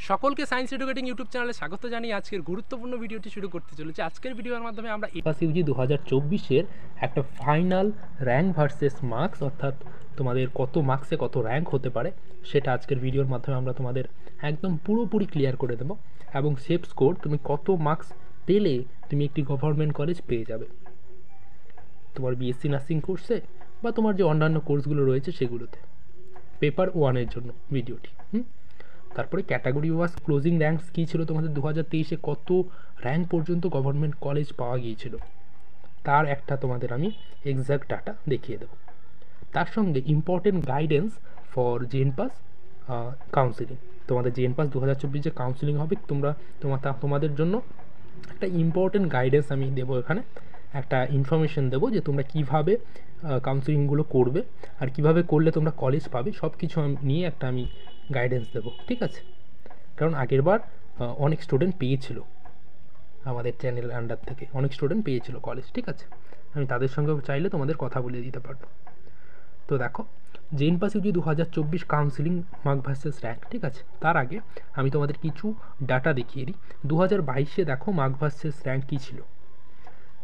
সকলকে science educating YouTube চ্যানেলে স্বাগত জানিয়ে আজকের গুরুত্বপূর্ণ ভিডিওটি শুরু করতে চলেছে। আজকের ভিডিওর মাধ্যমে আমরা এপাস ইউজি 2024-এর একটা ফাইনাল র্যাঙ্ক ভার্সেস মার্কস, অর্থাৎ তোমাদের কত মার্কসে কত র্যাঙ্ক হতে পারে সেটা আজকের ভিডিওর মাধ্যমে আমরা তোমাদের একদম পুরোপুরি ক্লিয়ার করে দেবো। এবং সেফ স্কোর তুমি কত মার্কস পেলে তুমি একটি গভর্নমেন্ট কলেজ পেয়ে যাবে তোমার বিএসসি নার্সিং কোর্সে বা তোমার যে অন্যান্য কোর্সগুলো রয়েছে সেগুলোতে। পেপার 1-এর জন্য ভিডিওটি। তারপরে ক্যাটাগরি ওয়াইজ ক্লোজিং র্যাঙ্কস কী ছিল তোমাদের 2023-এ কত র্যাঙ্ক পর্যন্ত গভর্নমেন্ট কলেজ পাওয়া গিয়েছিল তার একটা তোমাদের আমি এক্স্যাক্ট ডাটা দেখিয়ে দেবো। তার সঙ্গে ইম্পর্টেন্ট গাইডেন্স ফর জেএনপাস কাউন্সিলিং। তোমাদের জেএনপাস 2024 যে কাউন্সিলিং হবে তোমাদের জন্য একটা ইম্পর্টেন্ট গাইডেন্স আমি দেবো, এখানে একটা ইনফরমেশন দেবো যে তোমরা কীভাবে কাউন্সিলিংগুলো করবে আর কিভাবে করলে তোমরা কলেজ পাবে, সব কিছু নিয়ে একটা আমি গাইডেন্স দেবো, ঠিক আছে? কারণ আগেরবার অনেক স্টুডেন্ট পেয়েছিল আমাদের চ্যানেল আন্ডার থেকে, অনেক স্টুডেন্ট পেয়েছিল কলেজ, ঠিক আছে? আমি তাদের সঙ্গে চাইলে তোমাদের কথা বলে দিতে পারবো। তো দেখো, জেএনপাস UG 2024 counselling mark versus rank, ঠিক আছে? তার আগে আমি তোমাদের কিছু ডাটা দেখিয়ে দিই। 2022-এ দেখো মার্ক ভার্সেস র্যাঙ্ক কী ছিল।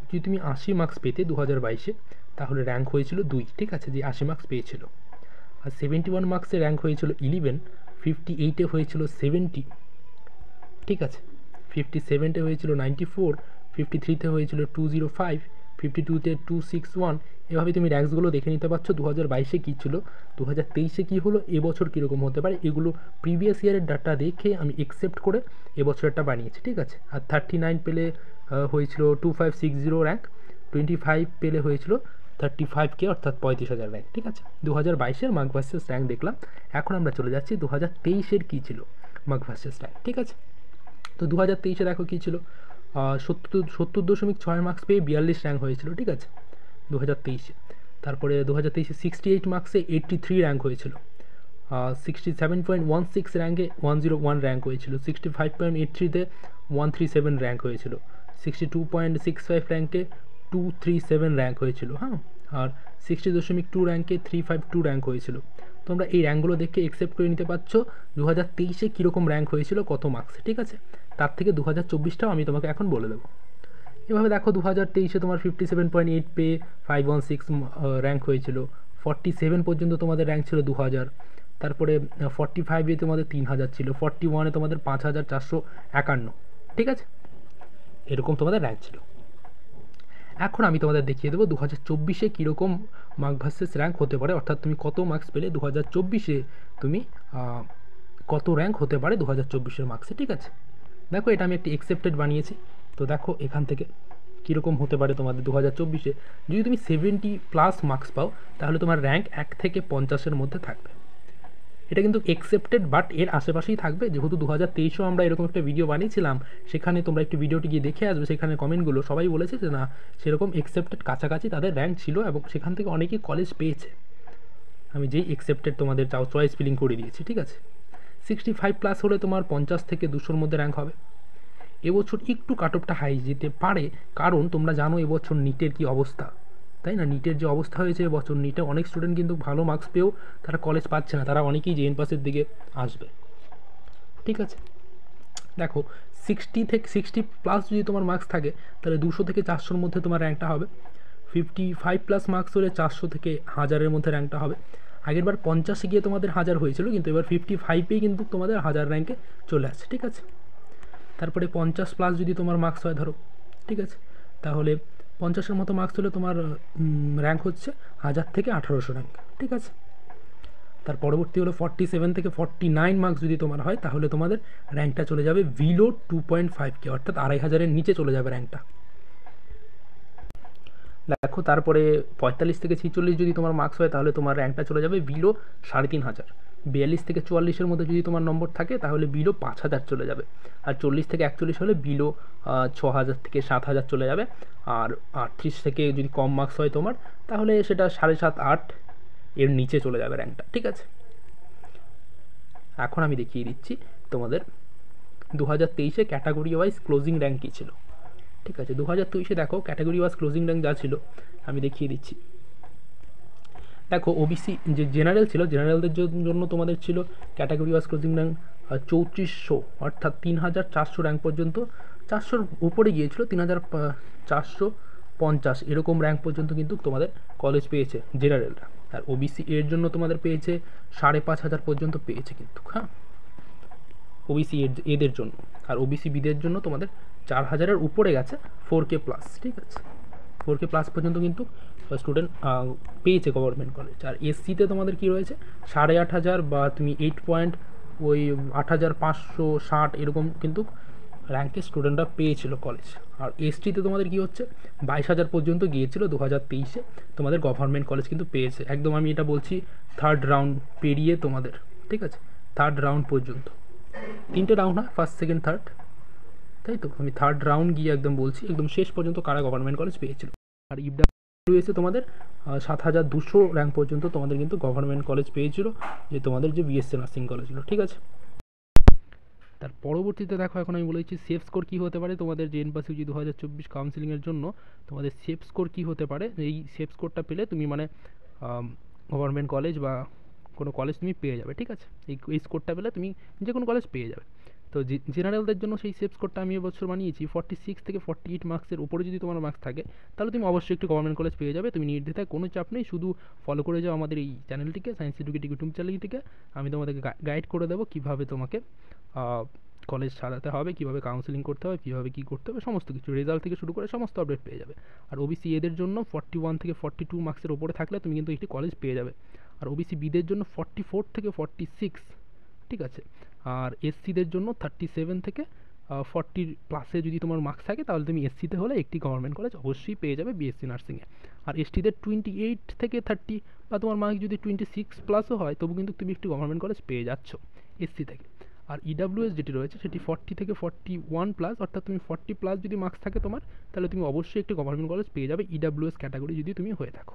যদি তুমি 80 মার্কস পেতে 2022-এ, তাহলে র্যাঙ্ক হয়েছিল 2, ঠিক আছে? যে 80 মার্কস পেয়েছিল। আর 71 মার্কসে র্যাঙ্ক হয়েছিল 11, 58-এ হয়েছিল 70, ঠিক আছে? 57-এ হয়েছিল 94, 53-তে হয়েছিল 205, 52-তে 261। এভাবে তুমি র্যাঙ্কসগুলো দেখে নিতে পারছো 2022-এ কী ছিল, 2023-এ কী হলো, এবছর কীরকম হতে পারে। এগুলো প্রিভিয়াস ইয়ারের ডাটা দেখে আমি একসেপ্ট করে এবছরটা বানিয়েছি, ঠিক আছে? আর 39 পেলে হয়েছিল 2560 র্যাঙ্ক, 25 পেলে হয়েছিল 35K, অর্থাৎ 35,000 র্যাঙ্ক, ঠিক আছে? 2022-এর মার্ক ভার্সেস র্যাঙ্ক দেখলাম। এখন আমরা চলে যাচ্ছি 2023-এর কী ছিল মার্ক ভার্সেস র্যাঙ্ক, ঠিক আছে? তো 2023-এ দেখো কী ছিল, 70.6 মার্কস পেয়ে 42 র্যাঙ্ক হয়েছিল, ঠিক আছে? 2023-এ। তারপরে 2023-এ 68 মার্কসে 83 র্যাঙ্ক হয়েছিল। 67.16 র্যাঙ্কে 101 র্যাঙ্ক হয়েছিল। 65.83-তে 137 র্যাঙ্ক হয়েছিল। 62.65 র্যাঙ্কে 237 র্যাঙ্ক হয়েছিল, হ্যাঁ। আর 60.2 র্যাঙ্কে 352 র্যাঙ্ক হয়েছিল। তোমরা এই র্যাঙ্কগুলো দেখে একসেপ্ট করে নিতে পারছো 2023-এ কীরকম র্যাঙ্ক হয়েছিল কত মার্কসে, ঠিক আছে? তার থেকে 2024-টাও আমি তোমাকে এখন বলে দেবো। এভাবে দেখো 2023-এ তোমার 57.8 পেয়ে 516 র্যাঙ্ক হয়েছিল। 47 পর্যন্ত তোমাদের র্যাঙ্ক ছিল 2000। তারপরে 45-এ তোমাদের 3000 ছিল। 41-এ তোমাদের 5451, ঠিক আছে? এরকম তোমাদের র্যাঙ্ক ছিল। এখন আমি তোমাদের দেখিয়ে দেবো 2024-এ কীরকম মার্ক ভার্সেস র্যাঙ্ক হতে পারে, অর্থাৎ তুমি কত মার্কস পেলে 2024-এ তুমি কত র্যাঙ্ক হতে পারে 2024-এর মার্কসে, ঠিক আছে? দেখো, এটা আমি একটি একসেপ্টেড বানিয়েছি। তো দেখো এখান থেকে কীরকম হতে পারে তোমাদের 2024-এ। যদি তুমি 70+ মার্কস পাও তাহলে তোমার র্যাঙ্ক 1 থেকে 50-এর মধ্যে থাকবে। এটা কিন্তু একসেপ্টেড, বাট এর আশেপাশেই থাকবে। যেহেতু 2023-এও আমরা এরকম একটা ভিডিও বানিয়েছিলাম, সেখানে তোমরা একটু ভিডিওটি গিয়ে দেখে আসবে, সেখানে কমেন্টগুলো সবাই বলেছে যে না, সেরকম একসেপ্টেড কাছাকাছি তাদের র্যাঙ্ক ছিল এবং সেখান থেকে অনেকেই কলেজ পেয়েছে। আমি যেই একসেপ্টেড তোমাদের চয়েস ফিলিং করে দিয়েছি, ঠিক আছে? 65+ হলে তোমার 50 থেকে 200-র মধ্যে র্যাঙ্ক হবে। এবছর একটু কাট অফটা হাই যেতে পারে, কারণ তোমরা জানো এবছর নিটের কী অবস্থা, তাই না? নিটের যে অবস্থা হয়েছে এবছর, নিটে অনেক স্টুডেন্ট কিন্তু ভালো মার্কস পেয়েও তারা কলেজ পাচ্ছে না, তারা অনেকেই জেএনপাসের দিকে আসবে, ঠিক আছে? দেখো 60+ যদি তোমার মার্কস থাকে তাহলে 200 থেকে 400-র মধ্যে তোমার র্যাঙ্কটা হবে। 55+ মার্কস হলে 400 থেকে 1000-এর মধ্যে র্যাঙ্কটা হবে। আগেরবার 50-এ গিয়ে তোমাদের 1000 হয়েছিল, কিন্তু এবার 55-এই কিন্তু তোমাদের 1000 র্যাঙ্কে চলে আসছে, ঠিক আছে? তারপরে 50+ যদি তোমার মার্কস হয় ধরো, ঠিক আছে, তাহলে 50-এর মতো মার্কস হলে তোমার র্যাঙ্ক হচ্ছে 1000 থেকে 1800 র্যাঙ্ক, ঠিক আছে? তার পরবর্তী হলো 47 থেকে 49 মার্কস যদি তোমার হয় তাহলে তোমাদের র্যাঙ্কটা চলে যাবে বিলো 2.5K, অর্থাৎ 2500-এর নিচে চলে যাবে র্যাঙ্কটা। দেখো, তারপরে 45 থেকে 46 যদি তোমার মার্কস হয় তাহলে তোমার র্যাঙ্কটা চলে যাবে বিলো 3500। 42 থেকে 44-এর মধ্যে যদি তোমার নম্বর থাকে তাহলে বিলো 5000 চলে যাবে। আর 40 থেকে 41 হলে বিলো 6000 থেকে 7000 চলে যাবে। আর 38 থেকে যদি কম মার্কস হয় তোমার তাহলে সেটা 7.5, 8 এর নিচে চলে যাবে র্যাঙ্কটা, ঠিক আছে? এখন আমি দেখিয়ে দিচ্ছি তোমাদের 2023-এ ক্যাটাগরি ওয়াইজ ক্লোজিং র্যাঙ্ক কী ছিল, ঠিক আছে? 2023-এ দেখো ক্যাটাগরি ওয়াইজ ক্লোজিং র্যাঙ্ক যা ছিল আমি দেখিয়ে দিচ্ছি। দেখো, ওবিসি যে জেনারেল ছিল, জেনারেলদের জন্য তোমাদের ছিল ক্যাটাগরি ওয়াইজ ক্লোজিং র্যাঙ্ক 3400 অর্থাৎ 3400 র্যাঙ্ক পর্যন্ত, 400-র উপরে গিয়েছিল, 3450 এরকম র্যাঙ্ক পর্যন্ত কিন্তু তোমাদের কলেজ পেয়েছে জেনারেলরা। আর ওবিসি এর জন্য তোমাদের পেয়েছে 5500 পর্যন্ত পেয়েছে কিন্তু, হ্যাঁ, ওবিসি এদের জন্য। আর ওবিসি বিদের জন্য তোমাদের 4000-এর উপরে গেছে, 4K প্লাস, ঠিক আছে, 4K প্লাস পর্যন্ত কিন্তু স্টুডেন্ট পেয়েছে গভর্নমেন্ট কলেজ। আর এসসিতে তোমাদের কি রয়েছে 8500 বা তুমি 8560 এরকম কিন্তু র্যাঙ্কে স্টুডেন্টরা পেয়েছিল কলেজ। আর এসটিতে তোমাদের কি হচ্ছে 22000 পর্যন্ত গিয়েছিল 2023-এ তোমাদের গভর্নমেন্ট কলেজ কিন্তু পেয়েছে, একদম আমি এটা বলছি থার্ড রাউন্ড পেরিয়ে তোমাদের, ঠিক আছে, থার্ড রাউন্ড পর্যন্ত। 3টে রাউন্ড হয়, ফার্স্ট সেকেন্ড থার্ড, তাই তো আমি থার্ড রাউন্ড গিয়ে একদম বলছি একদম শেষ পর্যন্ত কারা গভর্নমেন্ট কলেজ পেয়েছিল। আর ইডাব্লিউএসে তোমাদের 7200 র্যাঙ্ক পর্যন্ত তোমাদের কিন্তু গভর্নমেন্ট কলেজ পেয়েছিল, যে তোমাদের যে বিএসসি নার্সিং কলেজ ছিল, ঠিক আছে। তার পরবর্তীতে দেখো, এখন আমি বলেছি সেফ স্কোর কী হতে পারে তোমাদের জেএন পাস ইউজি 2024 কাউন্সিলিংয়ের জন্য। তোমাদের সেফ স্কোর কী হতে পারে, এই সেফ স্কোরটা পেলে তুমি মানে গভর্নমেন্ট কলেজ বা কোনো কলেজ তুমি পেয়ে যাবে, ঠিক আছে, এই স্কোরটা পেলে তুমি যে কোনো কলেজ পেয়ে যাবে। তো জেনারেলদের জন্য সেই সেফ স্কোরটা আমি এবছর বানিয়েছি 46 থেকে 48 মার্কসের উপরে যদি তোমার মার্কস থাকে তাহলে তুমি অবশ্যই একটি গভর্নমেন্ট কলেজ পেয়ে যাবে। তুমি নির্দ্বিধায়, কোনো চাপ নেই, শুধু ফলো করে যাও আমাদের এই চ্যানেলটিকে, সায়েন্স এডুকেটিভ ইউটিউব চ্যানেলটিকে। আমি তোমাদেরকে গাইড করে দেবো কীভাবে তোমাকে কলেজ ছাড়াতে হবে, কীভাবে কাউন্সেলিং করতে হবে, কীভাবে কী করতে হবে, সমস্ত কিছু রেজাল্ট থেকে শুরু করে সমস্ত আপডেট পেয়ে যাবে। আর ওবিসি এদের জন্য 41 থেকে 42 মার্কসের ওপরে থাকলে তুমি কিন্তু একটি কলেজ পেয়ে যাবে। আর ওবিসি বিদের জন্য 44 থেকে 46, ঠিক আছে। আর এসসিদের জন্য 37 থেকে 40 প্লাসে যদি তোমার মার্কস থাকে তাহলে তুমি এসসিতে হলে একটি গভর্নমেন্ট কলেজ অবশ্যই পেয়ে যাবে বিএসসি নার্সিংয়ে। আর এসটিদের 28 থেকে 30 বা তোমার মার্কস যদি 26 প্লাসও হয় তবু কিন্তু তুমি একটি গভর্নমেন্ট কলেজ পেয়ে যাচ্ছ এসসি থেকে। আর ইডাব্লিউএস যেটি রয়েছে সেটি 40 থেকে 41 প্লাস, অর্থাৎ তুমি 40 প্লাস যদি মার্কস থাকে তোমার তাহলে তুমি অবশ্যই একটি গভর্নমেন্ট কলেজ পেয়ে যাবে ইডাব্লিউএস ক্যাটাগরি যদি তুমি হয়ে থাকো।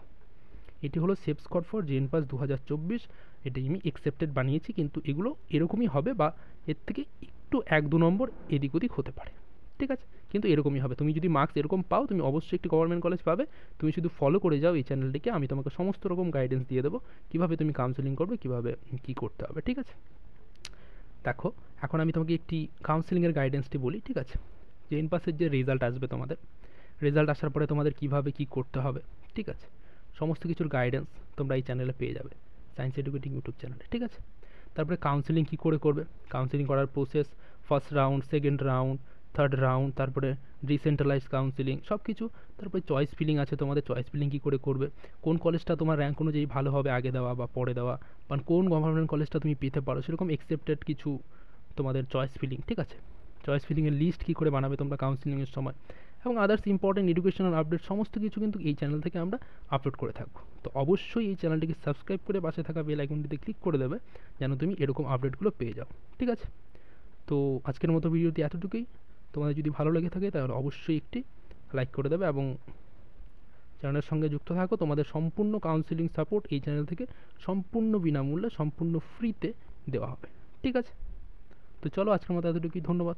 এটি হলো safe score for JN pass 2024। এটি আমি এক্সেপ্টেড বানিয়েছি, কিন্তু এগুলো এরকমই হবে বা এর থেকে একটু 1-2 নম্বর এদিক ওদিক হতে পারে, ঠিক আছে, কিন্তু এরকমই হবে। তুমি যদি মার্কস এরকম পাও তুমি অবশ্যই একটি গভর্নমেন্ট কলেজ পাবে। তুমি শুধু ফলো করে যাও এই চ্যানেলটিকে, আমি তোমাকে সমস্ত রকম গাইডেন্স দিয়ে দেবো কীভাবে তুমি কাউন্সেলিং করবে, কীভাবে কী করতে হবে, ঠিক আছে। দেখো, এখন আমি তোমাকে একটি কাউন্সেলিংয়ের গাইডেন্সটি বলি, ঠিক আছে। জেএন পাসের যে রেজাল্ট আসবে তোমাদের, রেজাল্ট আসার পরে তোমাদের কীভাবে কী করতে হবে, ঠিক আছে, সমস্ত কিছুর গাইডেন্স তোমরা এই চ্যানেলে পেয়ে যাবে, সায়েন্স এডুকেটিং ইউটিউব চ্যানেলে, ঠিক আছে। তারপরে কাউন্সেলিং কী করে করবে, কাউন্সেলিং করার process, first round, second round, third round, তারপরে ডিসেন্ট্রালাইজ কাউন্সেলিং সব কিছু। তারপরে চয়েস ফিলিং আছে তোমাদের, চয়েস ফিলিং কী করে করবে, কোন কলেজটা তোমার র্যাঙ্ক অনুযায়ী ভালো হবে আগে দেওয়া বা পরে দেওয়া, বা কোন গভর্নমেন্ট কলেজটা তুমি পেতে পারো সেরকম এক্সেপ্টেড কিছু তোমাদের চয়েস ফিলিং, ঠিক আছে। চয়েস ফিলিংয়ের লিস্ট কী করে বানাবে তোমরা কাউন্সেলিংয়ের সময়, এবং আদার্স ইম্পর্টেন্ট এডুকেশনাল আপডেট সমস্ত কিছু কিন্তু এই চ্যানেল থেকে আমরা আপলোড করে থাকবো। তো অবশ্যই এই চ্যানেলটিকে সাবস্ক্রাইব করে পাশে থাকা বেল আইকনটিতে ক্লিক করে দেবে যেন তুমি এরকম আপডেটগুলো পেয়ে যাও, ঠিক আছে। তো আজকের মতো ভিডিওটি এতটুকুই। তোমাদের যদি ভালো লেগে থাকে তাহলে অবশ্যই একটি লাইক করে দেবে এবং চ্যানেলের সঙ্গে যুক্ত থাকো। তোমাদের সম্পূর্ণ কাউন্সেলিং সাপোর্ট এই চ্যানেল থেকে সম্পূর্ণ বিনামূল্যে, সম্পূর্ণ ফ্রিতে দেওয়া হবে, ঠিক আছে। তো চলো, আজকের মতো এতটুকুই, ধন্যবাদ।